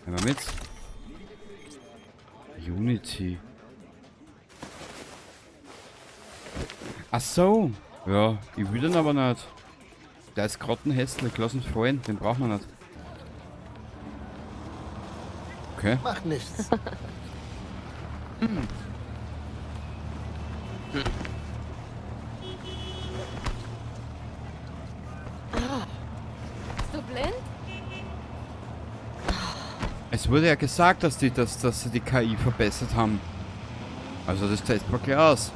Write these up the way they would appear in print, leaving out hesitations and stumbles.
Nehmen wir mit. Unity. Ach so. Ja, ich will den aber nicht. Der ist grottenhässlich. Lass uns fallen. Den brauchen wir nicht. Okay. Macht nichts. Bist du blind? Es wurde ja gesagt, dass sie die KI verbessert haben. Also das testen wir gleich aus.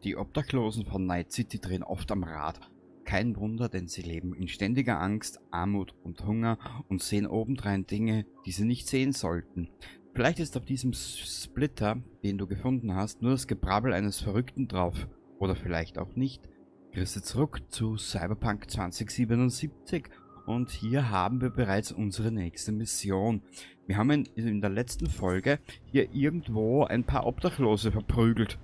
Die Obdachlosen von Night City drehen oft am Rad. Kein Wunder, denn sie leben in ständiger Angst, Armut und Hunger und sehen obendrein Dinge, die sie nicht sehen sollten. Vielleicht ist auf diesem Splitter, den du gefunden hast, nur das Gebrabbel eines Verrückten drauf. Oder vielleicht auch nicht. Grüße zurück zu Cyberpunk 2077 und hier haben wir bereits unsere nächste Mission. Wir haben in der letzten Folge hier irgendwo ein paar Obdachlose verprügelt.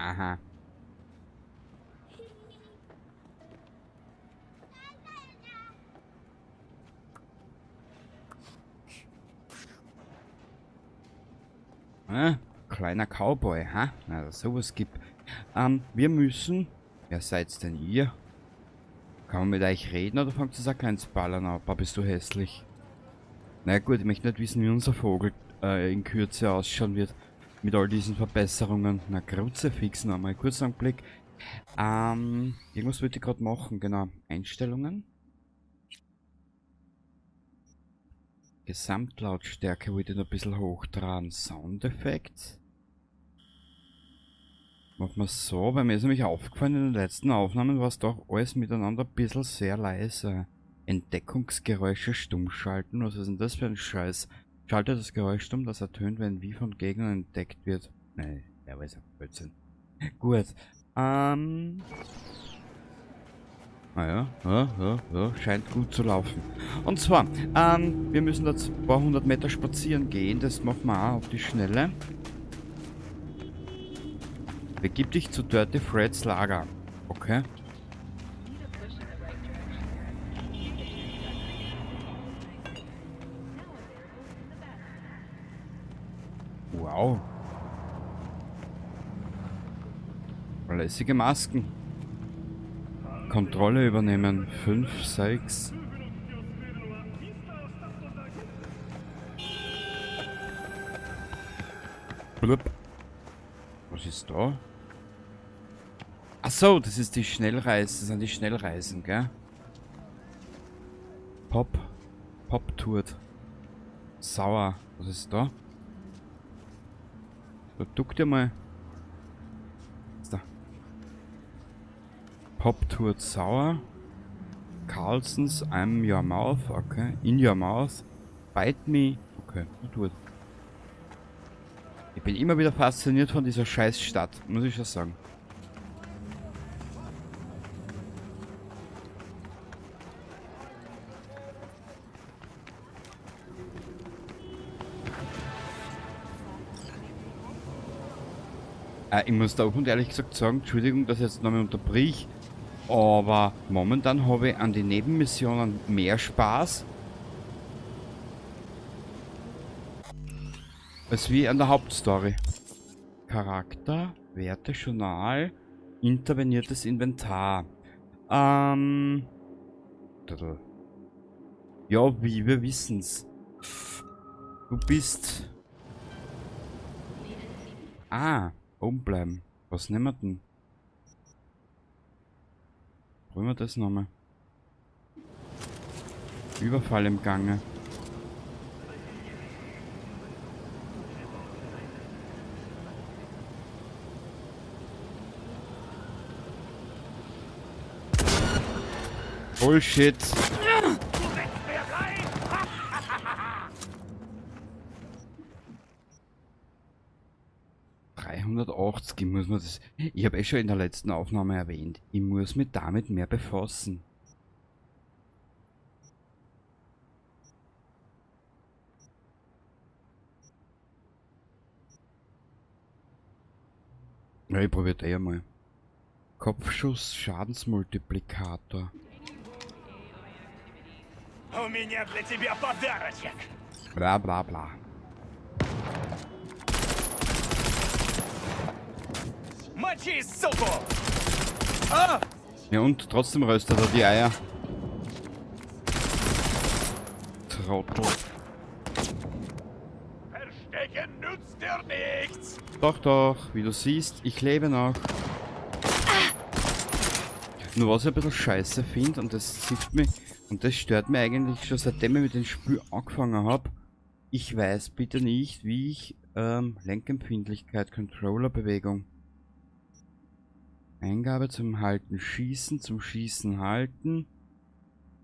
Aha. Kleiner Cowboy, ha? Na, sowas gibt. Wir müssen... Wer seid's denn ihr? Kann man mit euch reden oder fängt es auch keins Ballern ab? Bist du hässlich? Na gut, ich möchte nicht wissen, wie unser Vogel in Kürze ausschauen wird. Mit all diesen Verbesserungen. Na, Kruzifix noch mal kurz einen Blick. Irgendwas wollte ich gerade machen, genau. Einstellungen. Gesamtlautstärke wollte ich noch ein bisschen hoch dran. Soundeffekt. Machen wir so, weil mir ist nämlich aufgefallen, in den letzten Aufnahmen war es doch alles miteinander ein bisschen sehr leise. Entdeckungsgeräusche stumm schalten. Was ist denn das für ein Scheiß? Schalte das Geräusch stumm, das ertönt, wenn wie von Gegnern entdeckt wird. Nee, ja, weiß ja, Blödsinn. Gut. Naja, ja, scheint gut zu laufen. Und zwar, wir müssen da ein paar hundert Meter spazieren gehen. Das machen wir auch auf die Schnelle. Begib dich zu Dirty Freds Lager. Okay. Wow. Lässige Masken. Kontrolle übernehmen. 5, 6. Blub. Was ist da? Ach so, das ist die Schnellreise. Das sind die Schnellreisen, gell? Pop-Tour. Sauer. Was ist da? Da duck dir mal. Was ist da? Pop-Tour Sauer. Carlsons I'm your mouth. Okay. In your mouth. Bite me. Okay. Gut. Ich bin immer wieder fasziniert von dieser scheiß Stadt. Muss ich schon sagen. Ich muss da auch und ehrlich gesagt sagen, Entschuldigung, dass ich jetzt nochmal unterbrich. Aber momentan habe ich an den Nebenmissionen mehr Spaß als wie an der Hauptstory. Charakter, Werte, Journal, interveniertes Inventar. Ähm. Ja, wie, wir wissen's. Du bist. Ah, oben bleiben. Was nehmen wir denn? Wollen wir das nochmal? Überfall im Gange. Bullshit. 380, muss man das. Ich habe schon in der letzten Aufnahme erwähnt. Ich muss mich damit mehr befassen. Ja, ich probiere eh mal. Kopfschuss, Schadensmultiplikator. У меня для тебя подарочек. Bla bla bla. Мочи, суку! Ja und trotzdem röstet er die Eier. Trottel. Verstecken nützt dir nichts. Doch, doch, wie du siehst, ich lebe noch. Nur was ich ein bisschen scheiße finde, und das zieht mich, und das stört mich eigentlich schon seitdem ich mit dem Spiel angefangen habe. Ich weiß bitte nicht, wie ich Lenkempfindlichkeit, Controllerbewegung. Eingabe zum Halten, Schießen, zum Schießen halten.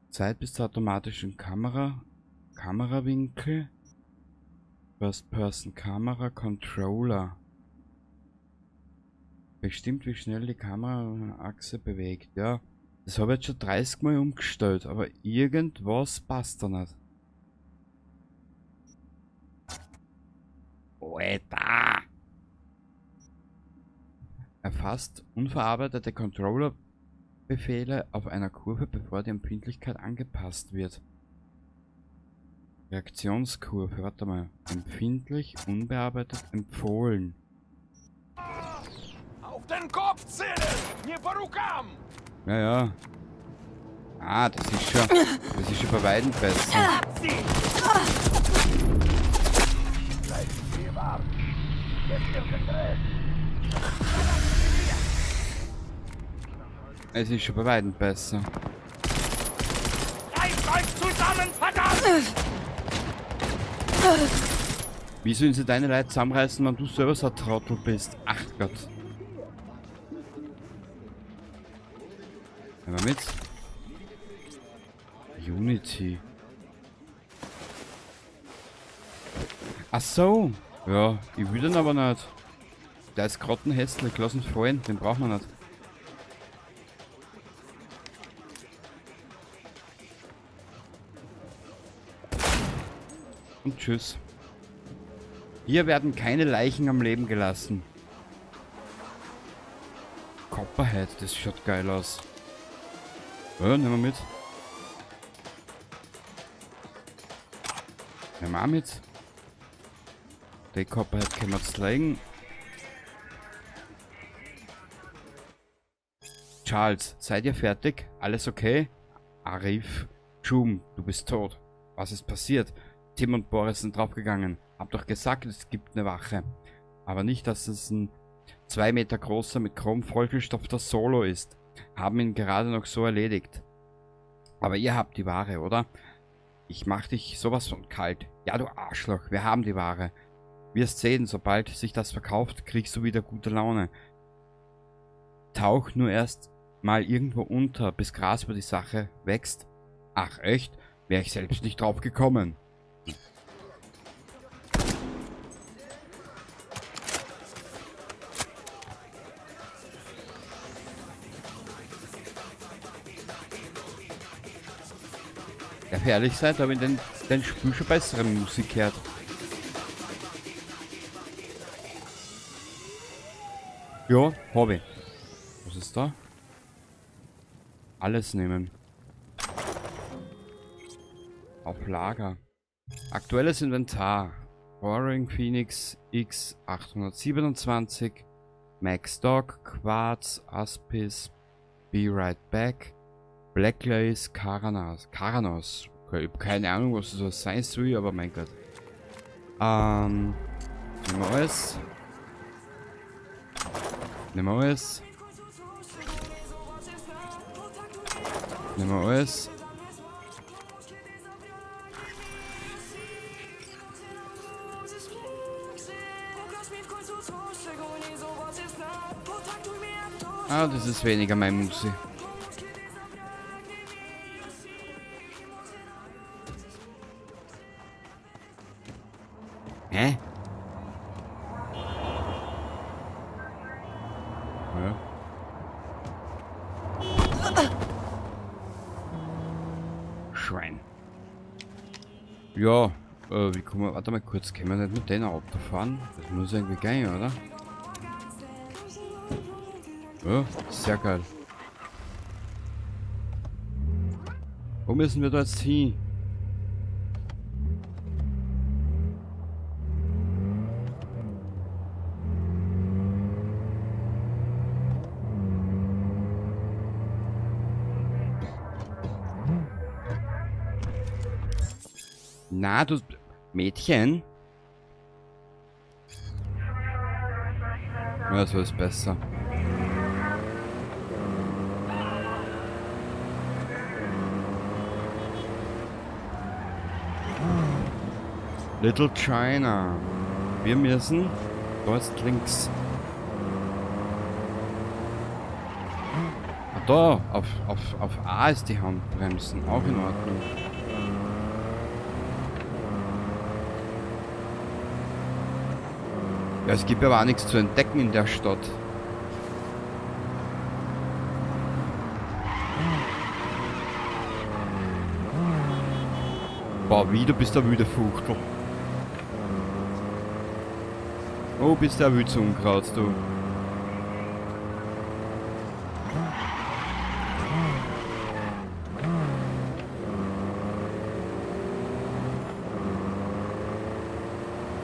Zeit bis zur automatischen Kamerawinkel. First-Person-Kamera, Controller. Bestimmt, wie schnell die Kameraachse bewegt. Ja, das habe ich jetzt schon 30 Mal umgestellt, aber irgendwas passt da nicht. Alter! Erfasst unverarbeitete Controller-Befehle auf einer Kurve, bevor die Empfindlichkeit angepasst wird. Reaktionskurve, warte mal. Empfindlich, unbearbeitet, empfohlen. Auf den Kopf zählen, не по рукам. Ja, ja. Ah, das ist schon bei Weitem besser. Es ist schon bei Weitem besser. Reißt euch zusammen, verdammt! Wie sollen sie deine Leute zusammenreißen, wenn du selber so ein Trottel bist? Ach Gott. Nehmen wir mit. Unity. Ach so. Ja, ich will den aber nicht. Der ist grottenhässlich, lass uns fallen, den brauchen wir nicht. Und tschüss. Hier werden keine Leichen am Leben gelassen. Copperhead, das schaut geil aus. Ja, nehmen wir mit. Nehmen wir auch mit. Die Copperhead können wir jetzt legen. Charles, seid ihr fertig? Alles okay? Arif, Jum, du bist tot. Was ist passiert? Tim und Boris sind draufgegangen. Hab doch gesagt, es gibt eine Wache. Aber nicht, dass es ein 2 Meter großer mit Chrom vollgestopfter Solo ist. Haben ihn gerade noch so erledigt. Aber ihr habt die Ware, oder? Ich mach dich sowas von kalt. Ja, du Arschloch, wir haben die Ware. Wirst sehen, sobald sich das verkauft, kriegst du wieder gute Laune. Tauch nur erst mal irgendwo unter, bis Gras über die Sache wächst. Ach echt? Wäre ich selbst nicht drauf gekommen. Ja, für ehrlich sein, habe ich den Spiel schon bessere Musik gehört. Ja, habe ich. Was ist da? Alles nehmen. Auf Lager. Aktuelles Inventar. Roaring Phoenix X827. Max Dog, Quartz, Aspis, Be Right Back, Blacklace, Karanos. Okay, ich hab keine Ahnung, was das sein soll, aber mein Gott. Nehmen wir alles. Nehmen wir alles. Nehmen wir alles. Ah, das ist weniger mein Musi. Hä? Ja. Schwein. Ja, wie kommen wir... Warte mal kurz, können wir nicht mit denen Auto fahren? Das muss irgendwie gehen, oder? Ja, sehr geil. Wo müssen wir da jetzt hin? Na, du... Mädchen? Ja, so ist besser. Little China. Wir müssen... Da ist links. Ah, da! Auf A ist die Handbremsen. Auch in Ordnung. Ja, es gibt aber auch nichts zu entdecken in der Stadt. Boah, wie, du bist der wüde Fuchtel. Oh, bist der wüde Unkraut, du.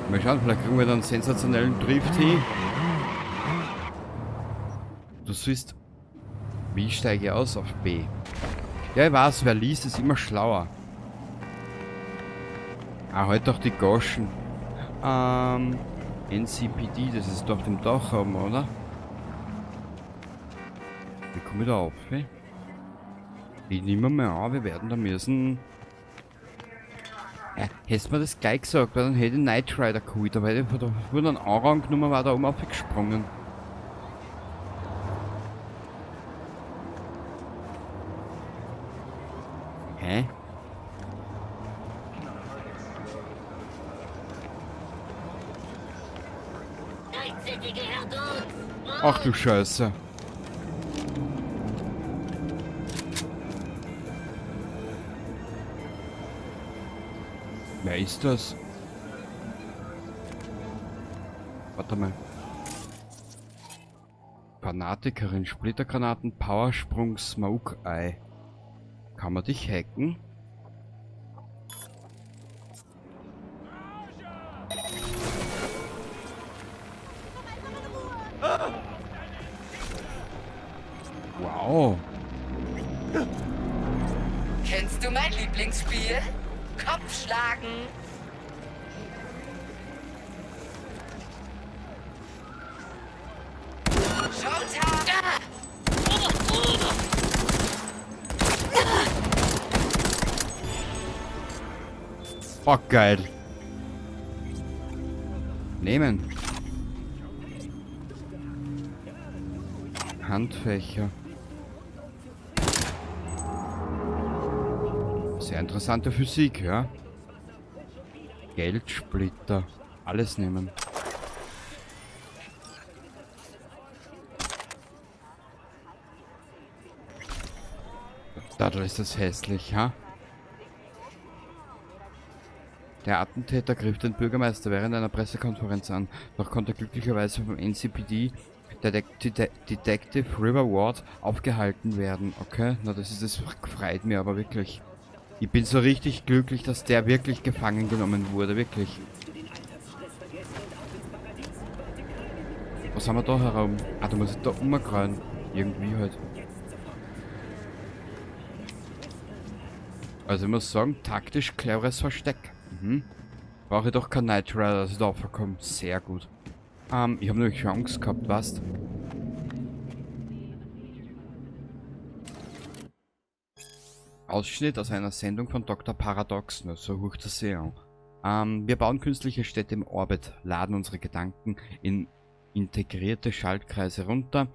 Mal schauen, vielleicht kriegen wir dann einen sensationellen Drift hin. Du siehst, wie ich steige aus auf B. Ja, ich weiß, wer liest, ist immer schlauer. Ah, halt doch die Goschen. NCPD, das ist doch dem Dach oben, oder? Wie komme ich da auf? Ich nehme mal an, wir werden da müssen... Ja, hättest du mir das gleich gesagt, weil dann hätte ich Knight Rider geholt, aber hätte ich da wurde einen Anrang genommen, war da oben aufgesprungen. Hä? Ach du Scheiße. Wer ist das? Warte mal. Fanatikerin, Splittergranaten, Powersprung, Smoke Eye. Kann man dich hacken? Wow. Kennst du mein Lieblingsspiel? Kopfschlagen. Showtime! Oh, geil. Nehmen. Handfächer. Sehr interessante Physik, ja. Geldsplitter. Alles nehmen. Da ist das hässlich, ha? Der Attentäter griff den Bürgermeister während einer Pressekonferenz an, doch konnte glücklicherweise vom NCPD Detective River Ward aufgehalten werden. Okay, na das freut mir aber wirklich. Ich bin so richtig glücklich, dass der wirklich gefangen genommen wurde, wirklich. Was haben wir da herum? Ah, da muss ich da umgreifen. Irgendwie halt. Also ich muss sagen, taktisch cleveres Versteck. Brauche ich doch kein Knight Rider, dass ich da aufkomme. Sehr gut. Ich habe nämlich schon Angst gehabt, weißt. Ausschnitt aus einer Sendung von Dr. Paradox, so hoch das sehr an. Wir bauen künstliche Städte im Orbit, laden unsere Gedanken in integrierte Schaltkreise runter,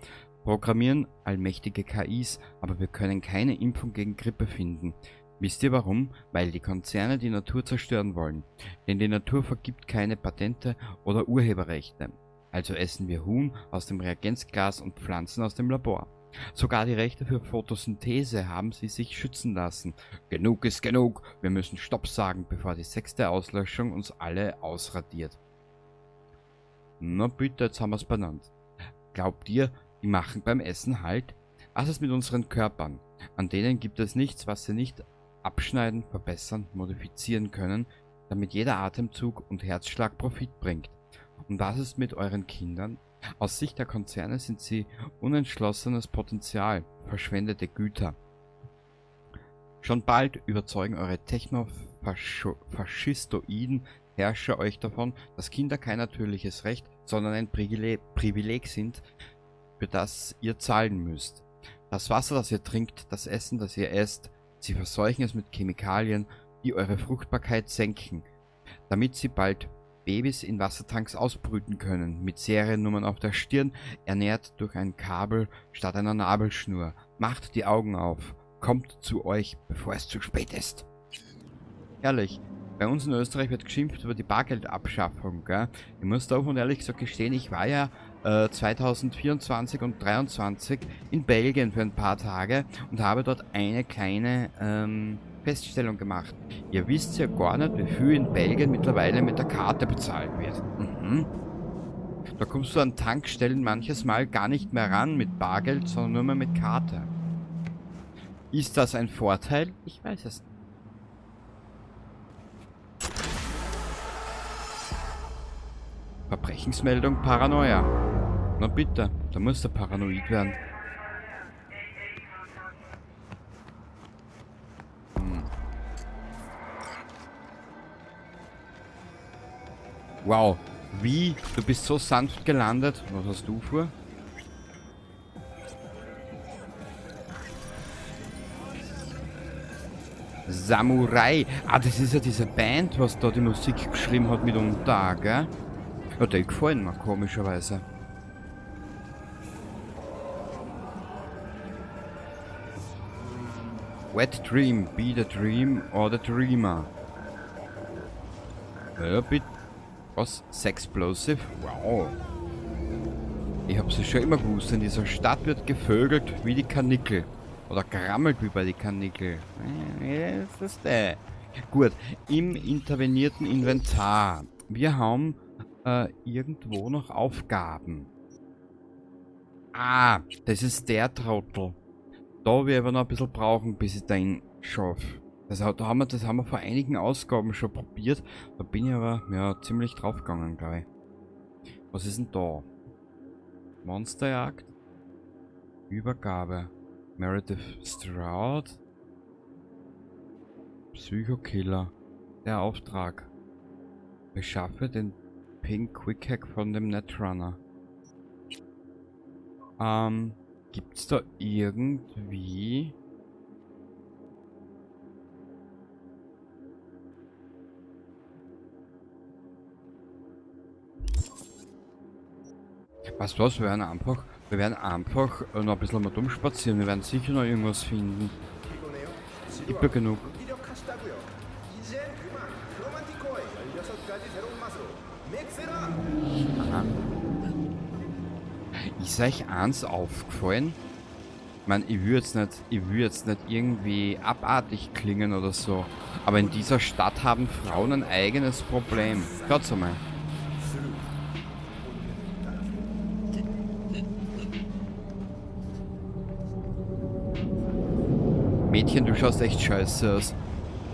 programmieren allmächtige KIs, aber wir können keine Impfung gegen Grippe finden. Wisst ihr warum? Weil die Konzerne die Natur zerstören wollen. Denn die Natur vergibt keine Patente oder Urheberrechte. Also essen wir Huhn aus dem Reagenzglas und Pflanzen aus dem Labor. Sogar die Rechte für Photosynthese haben sie sich schützen lassen. Genug ist genug. Wir müssen Stopp sagen, bevor die 6. Auslöschung uns alle ausradiert. Na bitte, jetzt haben wir es benannt. Glaubt ihr, die machen beim Essen Halt? Was ist mit unseren Körpern? An denen gibt es nichts, was sie nicht abschneiden, verbessern, modifizieren können, damit jeder Atemzug und Herzschlag Profit bringt. Und was ist mit euren Kindern? Aus Sicht der Konzerne sind sie unentschlossenes Potenzial, verschwendete Güter. Schon bald überzeugen eure techno-faschistoiden Herrscher euch davon, dass Kinder kein natürliches Recht, sondern ein Privileg sind, für das ihr zahlen müsst. Das Wasser, das ihr trinkt, das Essen, das ihr esst, sie verseuchen es mit Chemikalien, die eure Fruchtbarkeit senken, damit sie bald Babys in Wassertanks ausbrüten können, mit Seriennummern auf der Stirn, ernährt durch ein Kabel statt einer Nabelschnur. Macht die Augen auf, kommt zu euch, bevor es zu spät ist. Ehrlich, bei uns in Österreich wird geschimpft über die Bargeldabschaffung, gell? Ich muss da offen ehrlich gesagt gestehen, ich war ja 2024 und 2023 in Belgien für ein paar Tage und habe dort eine kleine Feststellung gemacht. Ihr wisst ja gar nicht, wie viel in Belgien mittlerweile mit der Karte bezahlt wird. Da kommst du an Tankstellen manches Mal gar nicht mehr ran mit Bargeld, sondern nur mehr mit Karte. Ist das ein Vorteil? Ich weiß es nicht. Verbrechensmeldung Paranoia. Na bitte, da muss er paranoid werden. Wow, wie? Du bist so sanft gelandet. Was hast du vor? Samurai. Ah, das ist ja diese Band, was da die Musik geschrieben hat mitunter, gell? Ja, die gefallen mir komischerweise. Wet Dream, be the dream or the dreamer. Ja, bitte. Was? Sexplosive? Wow. Ich hab's ja schon immer gewusst, in dieser Stadt wird gevögelt wie die Karnickel. Oder grammelt wie bei die Karnickel. Das ist der. Gut, im intervenierten Inventar. Wir haben irgendwo noch Aufgaben. Ah, das ist der Trottel. Da wir aber noch ein bisschen brauchen, bis ich den schaffe. Das haben wir vor einigen Ausgaben schon probiert. Da bin ich aber ja ziemlich draufgegangen, glaube ich. Was ist denn da? Monsterjagd? Übergabe. Meredith Stroud? Psychokiller. Der Auftrag. Beschaffe den Pink Quick Hack von dem Netrunner. Gibt's da irgendwie... Was, wir werden einfach noch ein bisschen mal dumm spazieren. Wir werden sicher noch irgendwas finden. Gibt ja genug. Aha. Ist euch eins aufgefallen? Ich meine, ich will jetzt nicht irgendwie abartig klingen oder so. Aber in dieser Stadt haben Frauen ein eigenes Problem. Schaut's einmal. Mädchen, du schaust echt scheiße aus.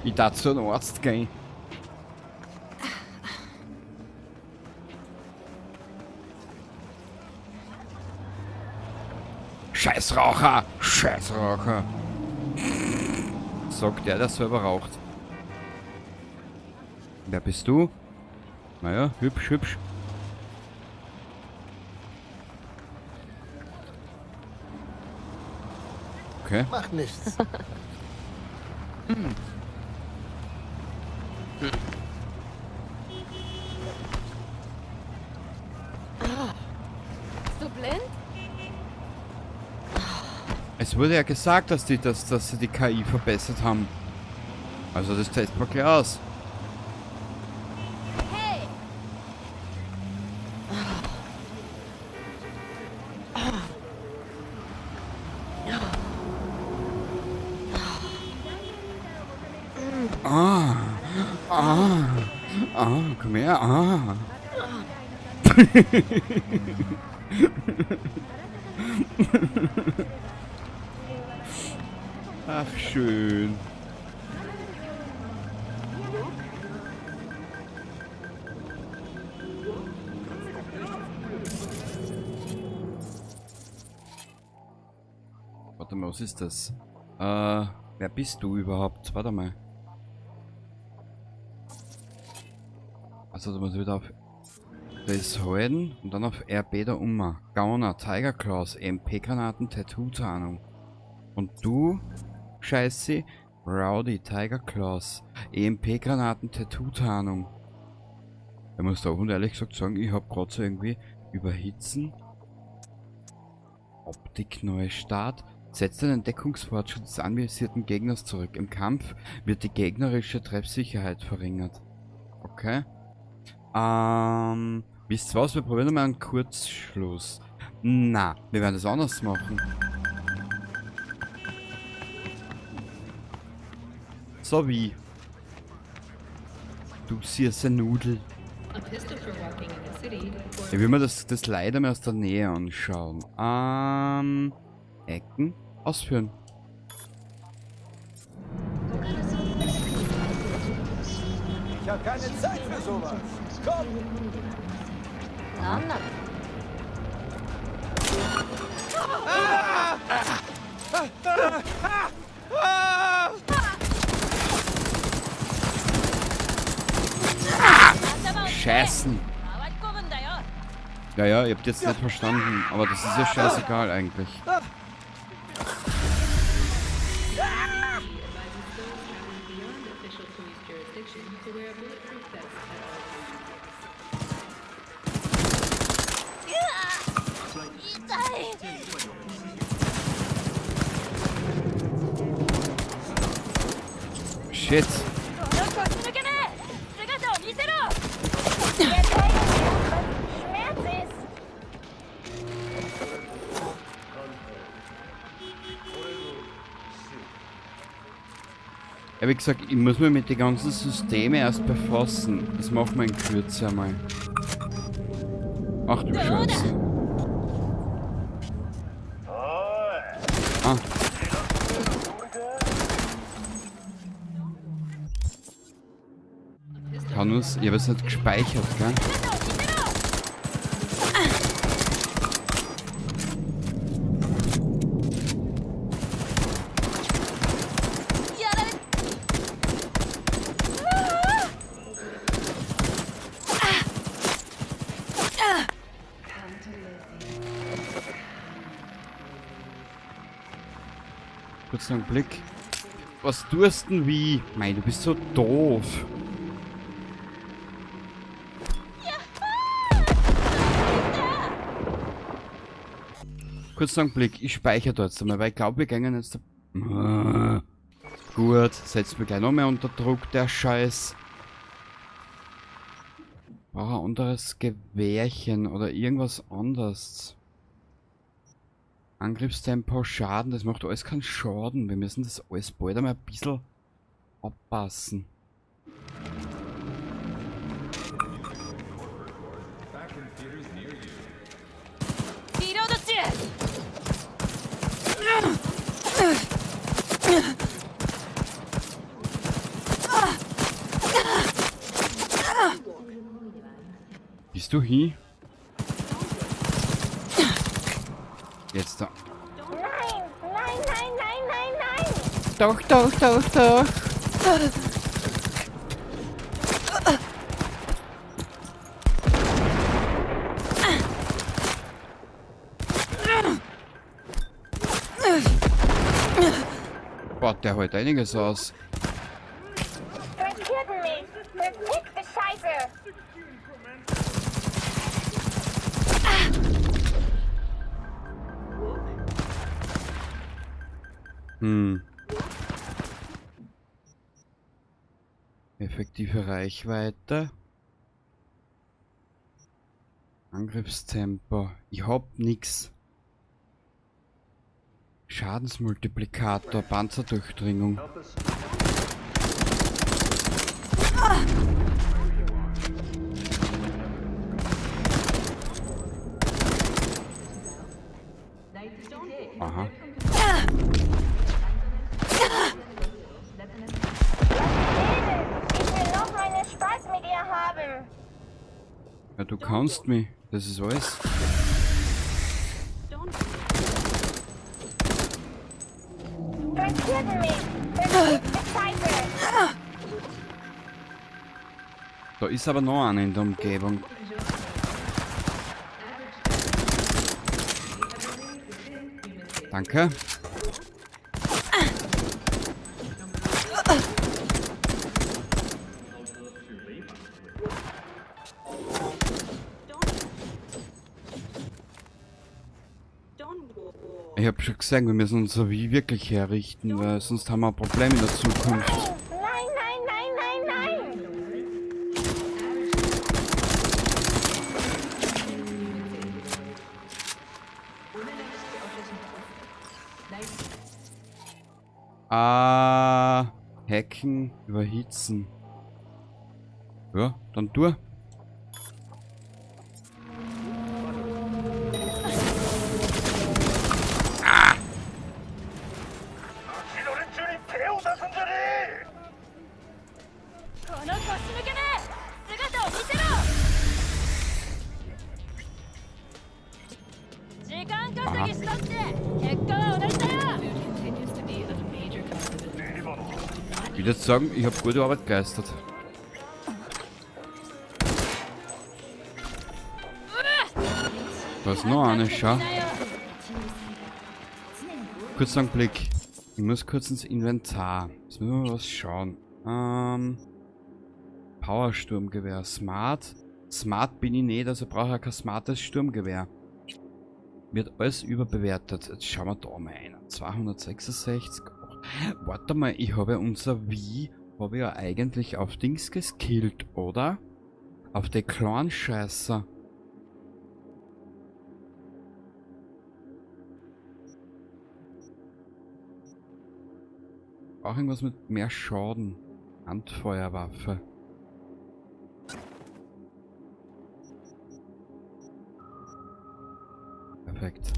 Ich darf zu einem Arzt gehen. Scheißraucher! Scheißraucher! Sagt der selber raucht. Wer bist du? Naja, hübsch, hübsch. Okay. Macht nichts. Bist du blind? Es wurde ja gesagt, dass sie die KI verbessert haben. Also das testen wir gleich aus. Hey! Komm her, Ach, schön. Warte mal, was ist das? Wer bist du überhaupt? Warte mal. Also, du musst wieder auf das halten und dann auf RB da Gauner, Tiger Claws, EMP-Granaten, Tattoo-Tarnung. Und du, Scheiße, Rowdy, Tiger Claws, EMP-Granaten, Tattoo-Tarnung. Ich muss da auch und ehrlich gesagt sagen, ich hab grad so irgendwie Überhitzen. Optik Neustart. Setzt den Entdeckungsfortschritt des anvisierten Gegners zurück. Im Kampf wird die gegnerische Treffsicherheit verringert. Okay. Wisst ihr was? Wir probieren mal einen Kurzschluss. Na, wir werden das anders machen. So wie. Du siehst eine Nudel. Ich will mir das leider mal aus der Nähe anschauen. Ecken ausführen. Ich habe keine Zeit für sowas. Komm! Na, na. Scheißen. Ja, ja, ihr habt jetzt nicht verstanden, aber das ist ja scheißegal eigentlich. Shit. Ja, wie gesagt, ich muss mich mit den ganzen Systemen erst befassen. Das machen wir in Kürze einmal. Ach du Scheiße. Ah. Hanus, ich habe es nicht gespeichert, gell? Kurz noch einen Blick. Was tust denn wie? Mei, du bist so doof. Kurz noch einen Blick. Ich speichere da jetzt einmal, weil ich glaube, wir gehen jetzt... Gut, setzt mich gleich noch mehr unter Druck, der Scheiß. Brauche ein anderes Gewehrchen oder irgendwas anderes. Angriffstempo, Schaden, das macht alles keinen Schaden. Wir müssen das alles bald einmal ein bisschen abpassen. gehst du hin? Jetzt da. Nein, nein, nein, nein, nein, nein! Doch, doch, doch, doch. Boah, der hält einiges aus. Verkehrt mich! Verfickte Scheiße! Effektive Reichweite. Angriffstempo. Ich hab nix. Schadensmultiplikator, Panzerdurchdringung. Aha. Ich will noch meinen Spaß mit ihr haben! Ja, du kannst mich. Das ist alles. Verkehrt mich! Verfickte Scheiße! Da ist aber noch einer in der Umgebung. Danke. Ich hab schon gesagt, wir müssen unser Wie wirklich herrichten, weil sonst haben wir ein Problem in der Zukunft. Nein, nein, nein, nein, nein! Hacken, überhitzen. Ja, dann tu. Ich würde jetzt sagen, ich habe gute Arbeit geleistet. Da ist noch eine, schau. Kurz einen Blick. Ich muss kurz ins Inventar. Jetzt müssen wir was schauen. Powersturmgewehr. Smart. Smart bin ich nicht, also brauche ich kein smartes Sturmgewehr. Wird alles überbewertet. Jetzt schauen wir da mal ein. 266. Warte mal, ich habe ja unser Wie, habe ich ja eigentlich auf Dings geskillt, oder? Auf die kleinen Scheiße. Auch irgendwas mit mehr Schaden. Handfeuerwaffe. Perfekt.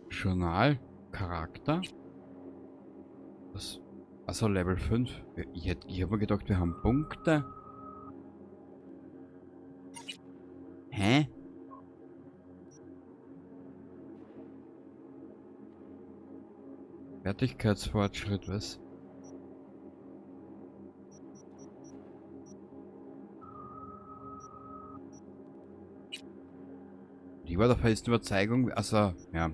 Journal, Charakter. Das. Also Level 5. Ich hab mir gedacht, wir haben Punkte. Hä? Fertigkeitsfortschritt, was? Die war der festen Überzeugung, also, ja.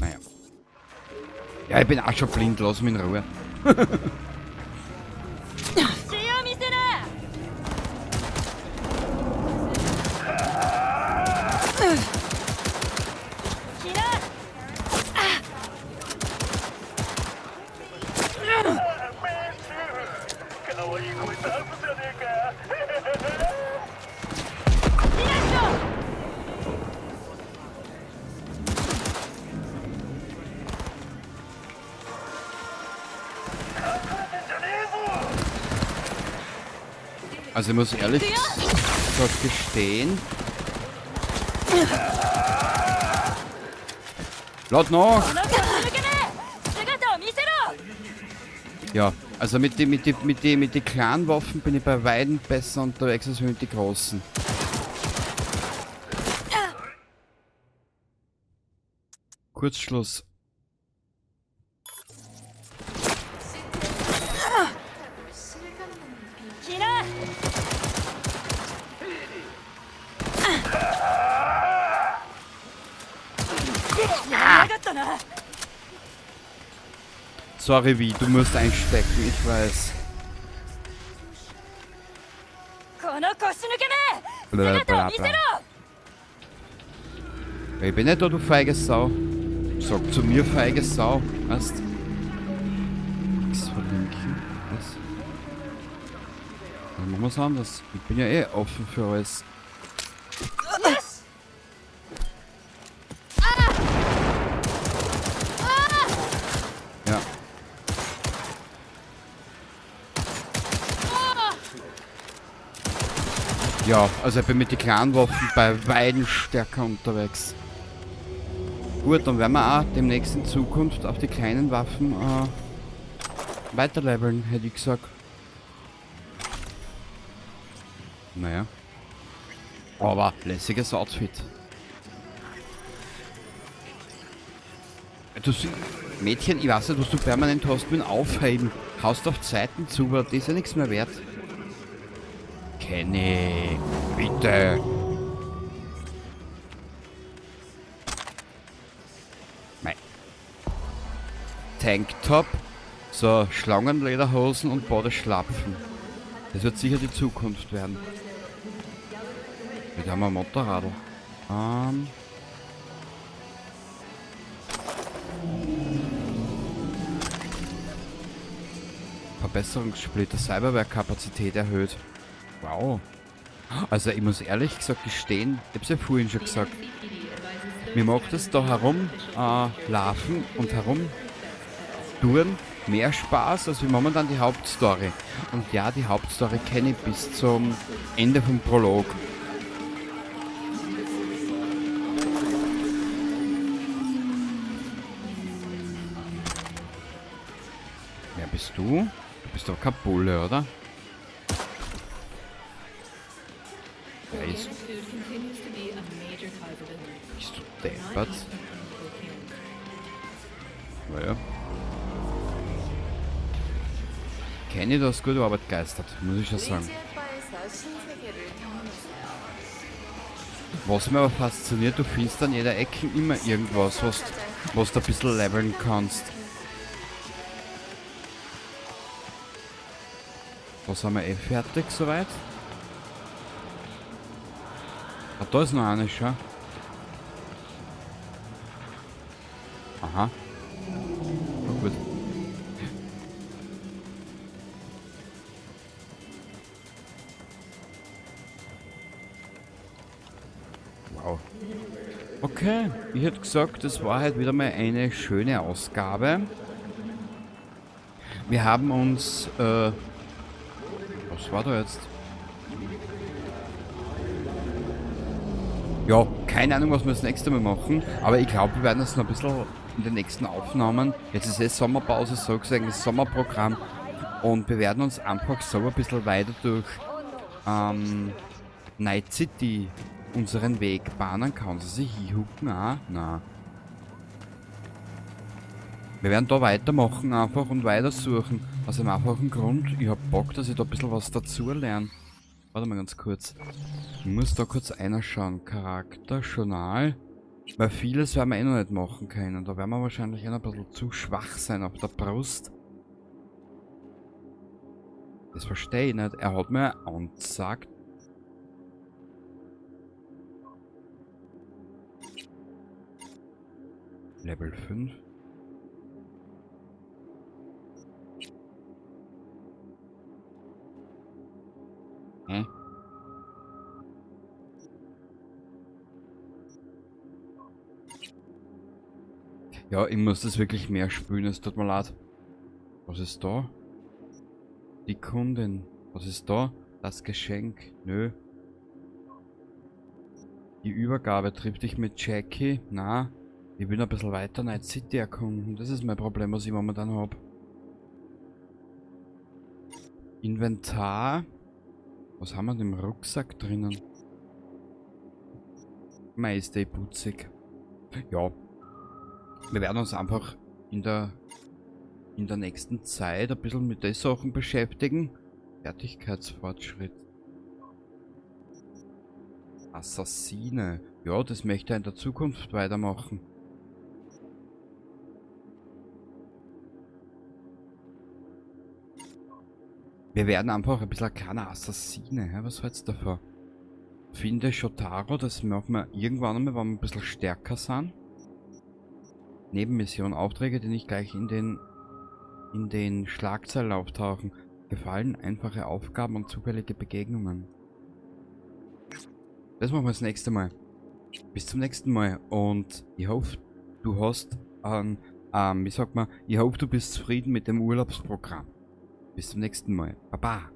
Naja. Ja, ich bin auch schon blind, lass mich in Ruhe. Also ich muss ehrlich gesagt gestehen. Laut noch! Ja, Also mit die kleinen Waffen bin ich bei Weitem besser unterwegs als mit den großen. Kurzschluss. Sorry, wie, du musst einstecken, ich weiß. Blablabla. Ich bin nicht da, du feige Sau. Sag zu mir, feige Sau. Weißt? Nichts verlinken. Was? Dann machen wir's anders. Ich bin ja eh offen für alles. Ja. Ja, also ich bin mit den kleinen Waffen bei Weitem stärker unterwegs. Gut, dann werden wir auch demnächst in Zukunft auf die kleinen Waffen weiterleveln, hätte ich gesagt. Naja. Aber lässiges Outfit. Mädchen, ich weiß nicht, was du permanent hast mit dem Aufheben. Haust auf Zeiten zu, aber das ist ja nichts mehr wert. Kenny, bitte. Nein. Tanktop, so Schlangenlederhosen und Badeschlapfen. Das wird sicher die Zukunft werden. Jetzt haben wir ein Motorradl. Verbesserungssplitter, Cyberware-Kapazität erhöht. Wow. Also ich muss ehrlich gesagt gestehen, ich hab's ja vorhin schon gesagt. Mir macht es da herum laufen und herum touren mehr Spaß als wie momentan die Hauptstory. Und ja, die Hauptstory kenne ich bis zum Ende vom Prolog. Wer bist du? Du bist doch kein Bulle, oder? Wer ist? Bist du deppert? Naja. Kenny, du hast gute Arbeit geleistet, muss ich schon sagen. Was mich aber fasziniert, du findest an jeder Ecke immer irgendwas, was du ein bisschen leveln kannst. Was haben wir eh fertig soweit? Ah, da ist noch eine schon. Aha. Oh, gut. Wow. Okay, ich hätte gesagt, das war halt wieder mal eine schöne Ausgabe. Wir haben uns, was war da jetzt? Ja, keine Ahnung, was wir das nächste Mal machen, aber ich glaube, wir werden das noch ein bisschen in den nächsten Aufnahmen. Jetzt ist es Sommerpause, so gesagt, das Sommerprogramm, und wir werden uns einfach so ein bisschen weiter durch Night City unseren Weg bahnen. Kann sie sich hinhucken? Ah, na. Wir werden da weitermachen einfach und weitersuchen. Aus einem einfachen Grund, ich hab Bock, dass ich da ein bisschen was dazu lerne. Warte mal ganz kurz. Ich muss da kurz reinschauen. Charakter, Journal. Weil vieles werden wir eh noch nicht machen können. Da werden wir wahrscheinlich ein bisschen zu schwach sein auf der Brust. Das verstehe ich nicht. Er hat mir angesagt. Level 5. Ja, ich muss das wirklich mehr spülen, es tut mir leid. Was ist da? Die Kundin. Was ist da? Das Geschenk. Nö. Die Übergabe trifft dich mit Jackie. Na, ich will ein bisschen weiter Night City erkunden. Das ist mein Problem, was ich momentan habe. Inventar. Was haben wir denn im Rucksack drinnen? Mei, ist der putzig. Ja. Wir werden uns einfach in der nächsten Zeit ein bisschen mit den Sachen beschäftigen. Fertigkeitsfortschritt. Assassine. Ja, das möchte er in der Zukunft weitermachen. Wir werden einfach ein bisschen ein kleiner Assassine. Hä? Was hältst du davon? Finde Shotaro, das machen wir irgendwann einmal, wenn wir ein bisschen stärker sind. Nebenmission, Aufträge, die nicht gleich in den Schlagzeilen auftauchen. Gefallen, einfache Aufgaben und zufällige Begegnungen. Das machen wir das nächste Mal. Bis zum nächsten Mal. Und ich hoffe, du hast wie sagt man, ich hoffe, du bist zufrieden mit dem Urlaubsprogramm. Bis zum nächsten Mal. Baba.